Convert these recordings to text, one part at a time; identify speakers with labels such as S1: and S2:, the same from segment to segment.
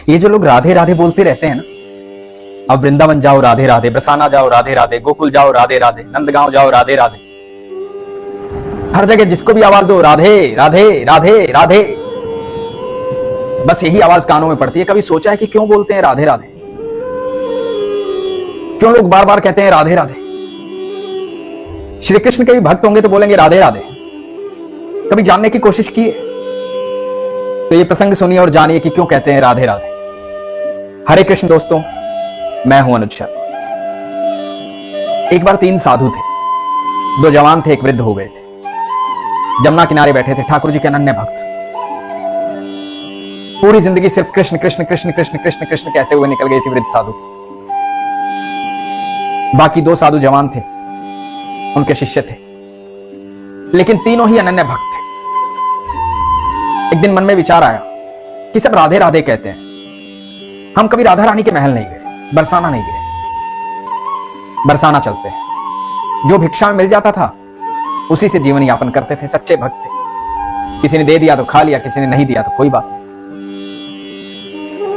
S1: ये जो लोग राधे राधे बोलते रहते हैं ना, अब वृंदावन जाओ राधे राधे, बरसाना जाओ राधे राधे, गोकुल जाओ राधे राधे, नंदगांव जाओ राधे राधे, हर जगह जिसको भी आवाज दो राधे राधे राधे राधे, बस यही आवाज कानों में पड़ती है। कभी सोचा है कि क्यों बोलते हैं राधे राधे? क्यों लोग बार बार कहते हैं राधे राधे? श्री कृष्ण के भी भक्त होंगे तो बोलेंगे राधे राधे। कभी जानने की कोशिश की है? तो ये प्रसंग सुनिए और जानिए कि क्यों कहते हैं राधे राधे। हरे कृष्ण दोस्तों, मैं हूं अनुज शर्मा। एक बार 3 साधु थे, 2 जवान थे, एक वृद्ध हो गए थे। जमुना किनारे बैठे थे ठाकुर जी के अनन्य भक्त। पूरी जिंदगी सिर्फ कृष्ण कृष्ण कृष्ण कृष्ण कृष्ण कृष्ण कहते हुए निकल गई थी वृद्ध साधु। बाकी 2 साधु जवान थे, उनके शिष्य थे, लेकिन तीनों ही अनन्य भक्त थे। एक दिन मन में विचार आया कि सब राधे राधे कहते हैं, हम कभी राधा रानी के महल नहीं गए, बरसाना नहीं गए। बरसाना चलते हैं, जो भिक्षा में मिल जाता था उसी से जीवन यापन करते थे। सच्चे भक्त थे, किसी ने दे दिया तो खा लिया, किसी ने नहीं दिया तो कोई बात नहीं।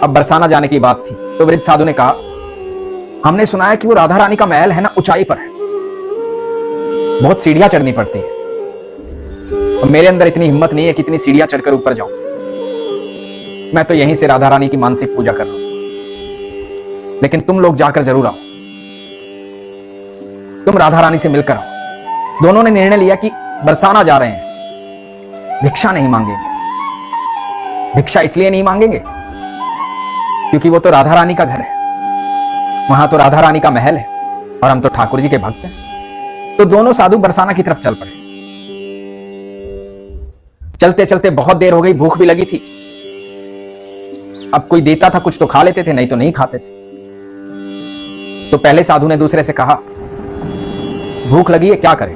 S1: अब बरसाना जाने की बात थी तो वृद्ध साधु ने कहा, हमने सुना है कि वो राधा रानी का महल है ना, ऊंचाई पर है, बहुत सीढ़ियां चढ़नी पड़ती है, और मेरे अंदर इतनी हिम्मत नहीं है कि इतनी सीढ़ियां चढ़कर ऊपर जाऊं। मैं तो यहीं से राधा रानी की मानसिक पूजा कर रहा हूं, लेकिन तुम लोग जाकर जरूर आओ, तुम राधा रानी से मिलकर आओ। दोनों ने निर्णय लिया कि बरसाना जा रहे हैं, भिक्षा नहीं मांगेंगे। भिक्षा इसलिए नहीं मांगेंगे क्योंकि वो तो राधा रानी का घर है, वहां तो राधा रानी का महल है, और हम तो ठाकुर जी के भक्त हैं। तो दोनों साधु बरसाना की तरफ चल पड़े। चलते चलते बहुत देर हो गई, भूख भी लगी थी। अब कोई देता था कुछ तो खा लेते थे, नहीं तो नहीं खाते थे। तो पहले साधु ने दूसरे से कहा, भूख लगी है, क्या करें,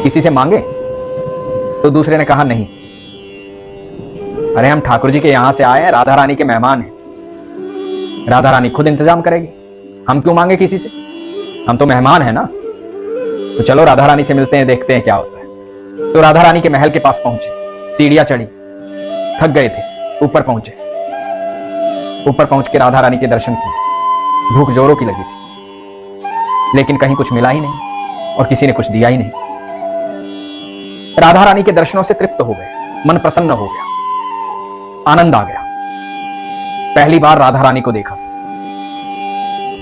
S1: किसी से मांगे? तो दूसरे ने कहा, नहीं, अरे हम ठाकुर जी के यहां से आए हैं, राधा रानी के मेहमान हैं, राधा रानी खुद इंतजाम करेगी, हम क्यों मांगे किसी से, हम तो मेहमान हैं ना। तो चलो राधा रानी से मिलते हैं, देखते हैं क्या होता है। तो राधा रानी के महल के पास पहुंचे, सीढ़ियां चढ़ी, थक गए थे, ऊपर पहुंचे। ऊपर पहुंच के राधा रानी के दर्शन किए। भूख जोरों की लगी थी, लेकिन कहीं कुछ मिला ही नहीं और किसी ने कुछ दिया ही नहीं। राधा रानी के दर्शनों से तृप्त हो गए, मन प्रसन्न हो गया, आनंद आ गया। पहली बार राधा रानी को देखा।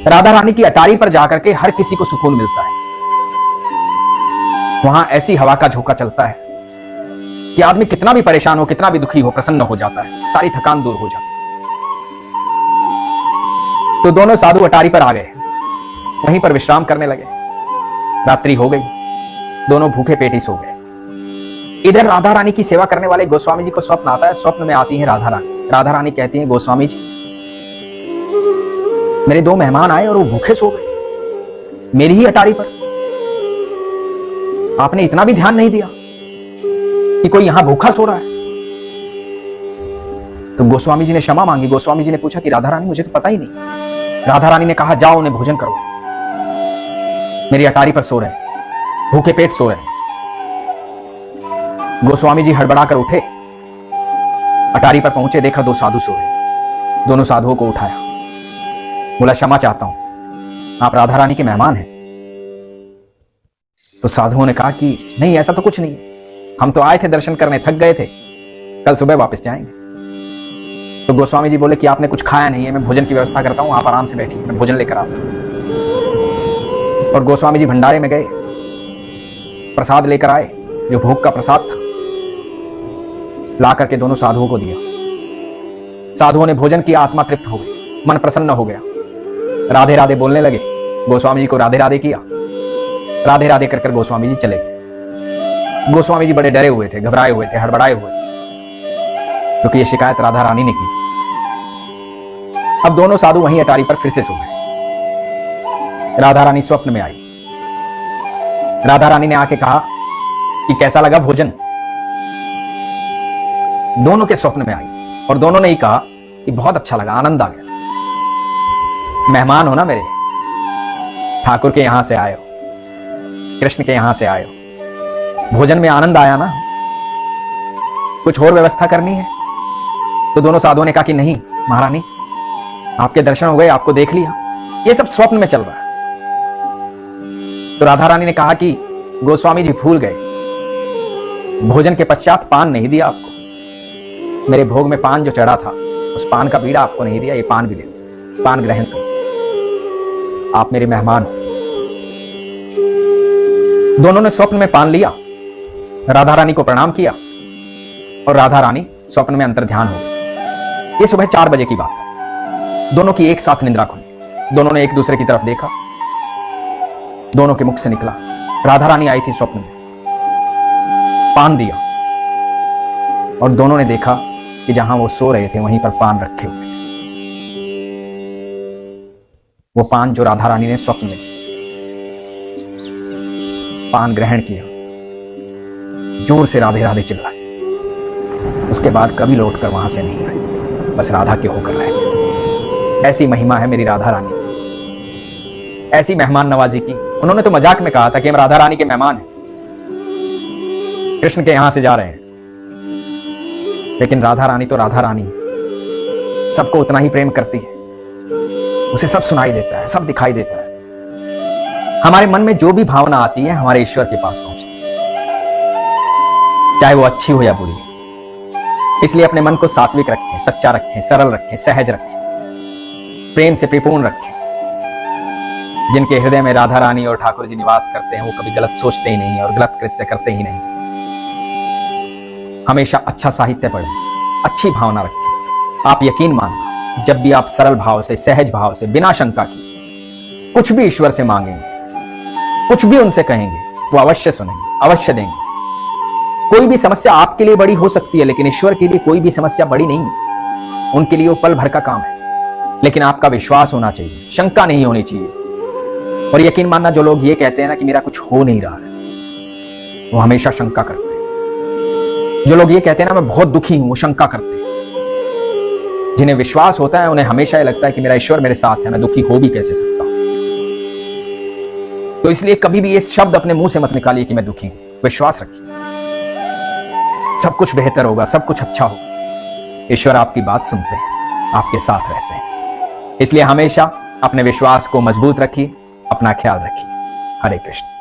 S1: राधा रानी की अटारी पर जाकर के हर किसी को सुकून मिलता है। वहां ऐसी हवा का झोंका चलता है कि आदमी कितना भी परेशान हो, कितना भी दुखी हो, प्रसन्न हो जाता है, सारी थकान दूर हो जाती है। तो दोनों साधु अटारी पर आ गए, वहीं पर विश्राम करने लगे। रात्रि हो गई, दोनों भूखे पेट ही सो गए। इधर राधा रानी की सेवा करने वाले गोस्वामी जी को स्वप्न आता है। स्वप्न में आती है राधा रानी। राधा रानी कहती है, गोस्वामी जी, मेरे 2 मेहमान आए और वो भूखे सो गए मेरी ही अटारी पर। आपने इतना भी ध्यान नहीं दिया कि कोई यहां भूखा सो रहा है। तो गोस्वामी जी ने क्षमा मांगी। गोस्वामी जी ने पूछा कि राधा रानी, मुझे तो पता ही नहीं। राधा रानी ने कहा, जाओ उन्हें भोजन करो, मेरी अटारी पर सो रहे, भूखे पेट सो रहे। गोस्वामी जी हड़बड़ाकर उठे, अटारी पर पहुंचे, देखा 2 साधु सो रहे। दोनों साधुओं को उठाया, बोला, क्षमा चाहता हूं, आप राधा रानी के मेहमान हैं। तो साधुओं ने कहा कि नहीं, ऐसा तो कुछ नहीं, हम तो आए थे दर्शन करने, थक गए थे, कल सुबह वापस जाएंगे। तो गोस्वामी जी बोले कि आपने कुछ खाया नहीं है, मैं भोजन की व्यवस्था करता हूं, आप आराम से बैठिए, मैं भोजन लेकर आता हूं। और गोस्वामी जी भंडारे में गए, प्रसाद लेकर आए, जो भोग का प्रसाद था, ला करके दोनों साधुओं को दिया। साधुओं ने भोजन किया, आत्मा तृप्त हो गई, मन प्रसन्न हो गया, राधे राधे बोलने लगे। गोस्वामी जी को राधे राधे किया, राधे राधे कर गोस्वामी जी चले गए। गोस्वामी जी बड़े डरे हुए थे, घबराए हुए थे, हड़बड़ाए हुए थे, क्योंकि ये शिकायत राधा रानी ने की। अब दोनों साधु वहीं अटारी पर फिर से सो गए। राधा रानी स्वप्न में आई। राधा रानी ने आके कहा कि कैसा लगा भोजन। दोनों के स्वप्न में आई और दोनों ने ही कहा कि बहुत अच्छा लगा, आनंद आ गया। मेहमान हो ना मेरे, ठाकुर के यहां से आए हो, कृष्ण के यहां से आए हो, भोजन में आनंद आया ना, कुछ और व्यवस्था करनी है तो दोनों साधुओं ने कहा कि नहीं महारानी, आपके दर्शन हो गए, आपको देख लिया, ये सब स्वप्न में चल रहा है। तो राधा रानी ने कहा कि गोस्वामी जी भूल गए, भोजन के पश्चात पान नहीं दिया आपको, मेरे भोग में पान जो चढ़ा था उस पान का बीड़ा आपको नहीं दिया, ये पान भी ले, पान ग्रहण करो, आप मेरे मेहमान हो। दोनों ने स्वप्न में पान लिया, राधा रानी को प्रणाम किया और राधा रानी स्वप्न में अंतर्ध्यान हो गई। ये सुबह 4 बजे की बात है। दोनों की एक साथ निद्रा खुली, दोनों ने एक दूसरे की तरफ देखा, दोनों के मुख से निकला, राधा रानी आई थी स्वप्न में, पान दिया और दोनों ने देखा कि जहां वो सो रहे थे वहीं पर पान रखे हुए थे। वो पान जो राधा रानी ने स्वप्न में पान ग्रहण किया, जोर से राधे राधे चिल्लाए, उसके बाद कभी लौटकर वहां से नहीं आए, बस राधा के होकर रहे। ऐसी महिमा है मेरी राधा रानी, ऐसी मेहमान नवाजी की। उन्होंने तो मजाक में कहा था कि हम राधा रानी के मेहमान हैं, कृष्ण के यहां से जा रहे हैं, लेकिन राधा रानी तो राधा रानी है, सबको उतना ही प्रेम करती है, उसे सब सुनाई देता है, सब दिखाई देता है। हमारे मन में जो भी भावना आती है हमारे ईश्वर के पास पहुंचती है, चाहे वो अच्छी हो या बुरी। इसलिए अपने मन को सात्विक रखें, सच्चा रखें, सरल रखें, सहज रखें, प्रेम से परिपूर्ण रखें। जिनके हृदय में राधा रानी और ठाकुर जी निवास करते हैं वो कभी गलत सोचते ही नहीं और गलत कृत्य करते ही नहीं। हमेशा अच्छा साहित्य पढ़ें, अच्छी भावना रखें। आप यकीन मानो, जब भी आप सरल भाव से, सहज भाव से, बिना शंका की कुछ भी ईश्वर से मांगेंगे, कुछ भी उनसे कहेंगे, वो अवश्य सुनेंगे, अवश्य देंगे। कोई भी समस्या आपके लिए बड़ी हो सकती है, लेकिन ईश्वर के लिए कोई भी समस्या बड़ी नहीं है। उनके लिए वो पल भर का काम है, लेकिन आपका विश्वास होना चाहिए, शंका नहीं होनी चाहिए। और यकीन मानना, जो लोग ये कहते हैं ना कि मेरा कुछ हो नहीं रहा है, वो हमेशा शंका करते हैं। जो लोग ये कहते हैं ना मैं बहुत दुखी हूं, वो शंका करते हैं। जिन्हें विश्वास होता है उन्हें हमेशा ये लगता है कि मेरा ईश्वर मेरे साथ है, मैं दुखी हो भी कैसे सकता हूं। तो इसलिए कभी भी ये शब्द अपने मुंह से मत निकालिए कि मैं दुखी हूं। विश्वास रखिए, सब कुछ बेहतर होगा, सब कुछ अच्छा होगा। ईश्वर आपकी बात सुनते हैं, आपके साथ रहते हैं। इसलिए हमेशा अपने विश्वास को मजबूत रखिए, अपना ख्याल रखिए। हरे कृष्ण।